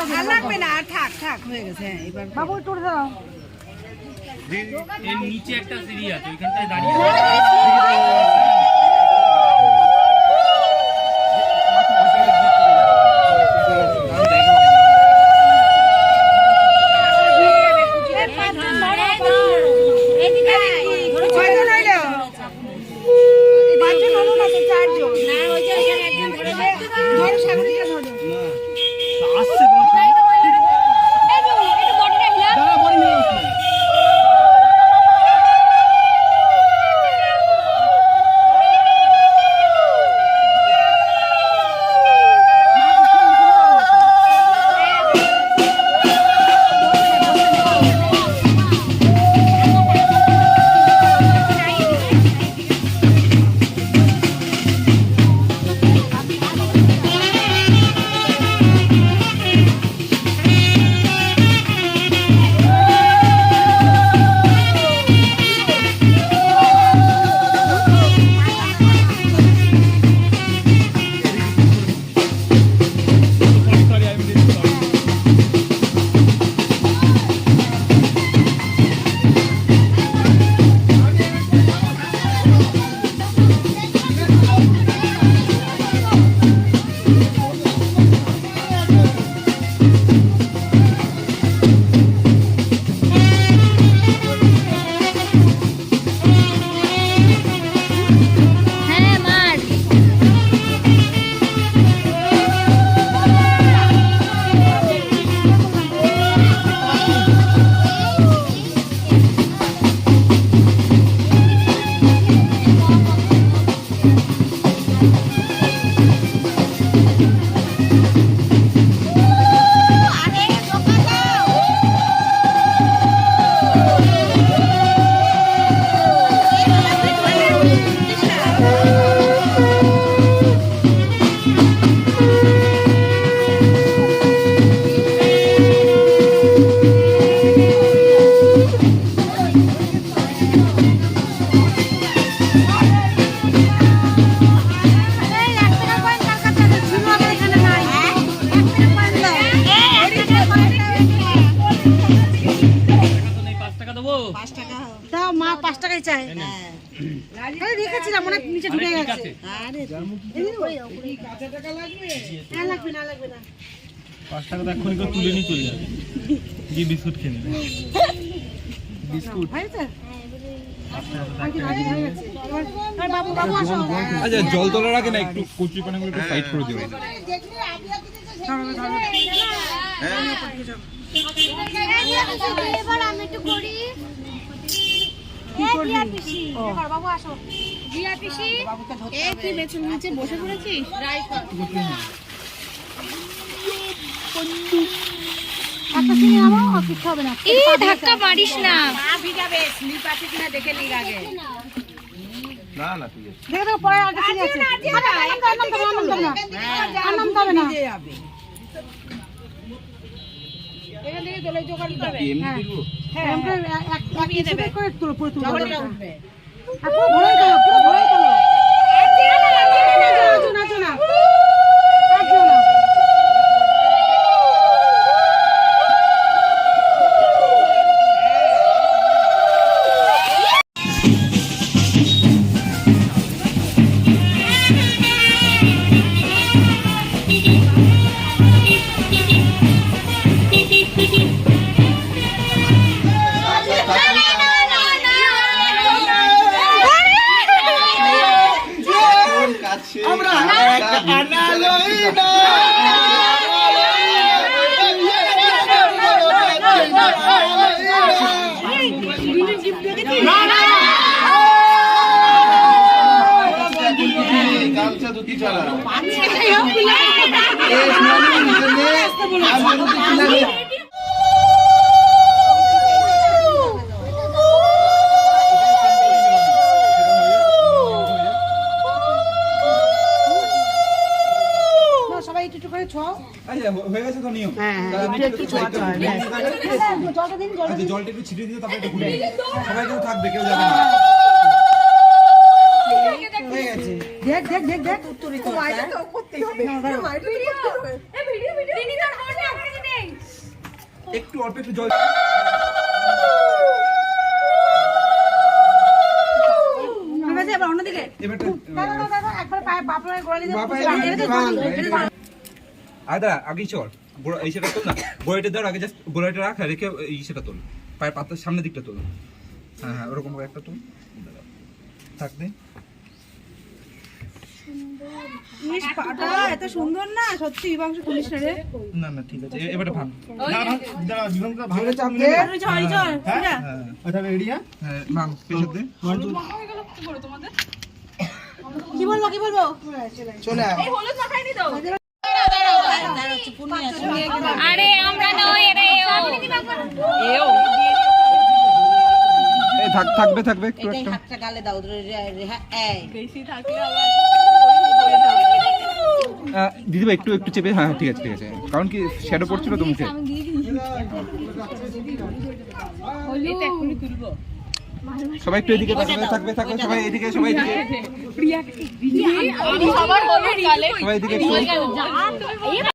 খারাপ লাগবে না, থাক থাক হয়ে গেছে। এবার বাবু একটু দাও, এর নিচে একটা সিঁড়ি আছে, ওইখানটায় দাঁড়িয়ে রেখেছিলাম অনেক নিচে ঢুকে গেছে। লাগবে না 5 টাকা তো এক্ষুনি করে তুলে নিয়ে চলে যাবে, গিয়ে বিস্কুট খেয়ে নেবে। বিস্কুট আচ্ছা, জল তোলার আগে না একটু কচুরি পানাগুলো একটু সাইড করে দিও। এবার আমি একটু করি। বাবু আসো, জিয়া পিসি এই তুই বেচুন নিচে বসে পড়েছিস। ধাক্কা মারিস না, দেখে নিক আগে। না না ঠিক আছে, দেখো পরে আগে আছে। আনন্দ হবে না, এখান থেকে চলে জোগাড় করবে। হ্যাঁ আমরা এক হিসেবে করে তুলো পুরো তুলো উঠবে। পুরো ভরে দাও, পুরো ভরে দাও। না সবাই একটু করে ছোঁয়াও। আচ্ছা হয়ে গেছে তো নিয়ম। হ্যাঁ, একটু ছোঁয়া ছোঁয়া। জলটা দিন, জলটা দিন। জলটা একটু ছিটিয়ে দিতে তারপরে একটু ঘুরে সবাই কেউ থাকবে কেউ যাবে না। হয়ে গেছে। দেখ দেখ দেখ দেখ দিদি তোর বোন আপনি নেই। একটু অল্প একটু জল ঠিক আছে, এবার অন্যদিকে। এবারটা দাদা একবার পায়ে বাপরে গোড়ালি দিয়ে বাবা আদা আগে চল গোড়া এই সেটা তোল না গোড়াটা ধর আগে জাস্ট গোড়াটা রাখ আর রেখে এই সেটা তোল পায়ের পাতার সামনের দিকটা তোল হ্যাঁ হ্যাঁ ওরকম করে একটা তোল থাকবে ইস পাটা এত সুন্দর না সত্যি বিবাংশ পুলিশ রে। না না ঠিক আছে এবারে ভাঙ দাঁড়া বিভঙ্গা ভাঙলে চাপ চল চল হ্যাঁ আচ্ছা রেডি হ্যাঁ হ্যাঁ ভাঙ পেছন দে 1 2 কি বলবো কি বলবো? চলে আয় হলুদ মাখাইনি তো। আরে আমরা নই এরা এও। এই থাকবে থাকবে একটু একটা হাতটা গালে দাও এই বেশি থাকলে আবার দিদি ভাই একটু একটু চেপে হ্যাঁ ঠিক আছে কারণ কি শ্যাডো পড়ছিল তো মুখে সবাই একটু এদিকে থাকবে সবাই এদিকে সবাই এদিকে সবার হলুদ গালে সবাই এদিকে একটু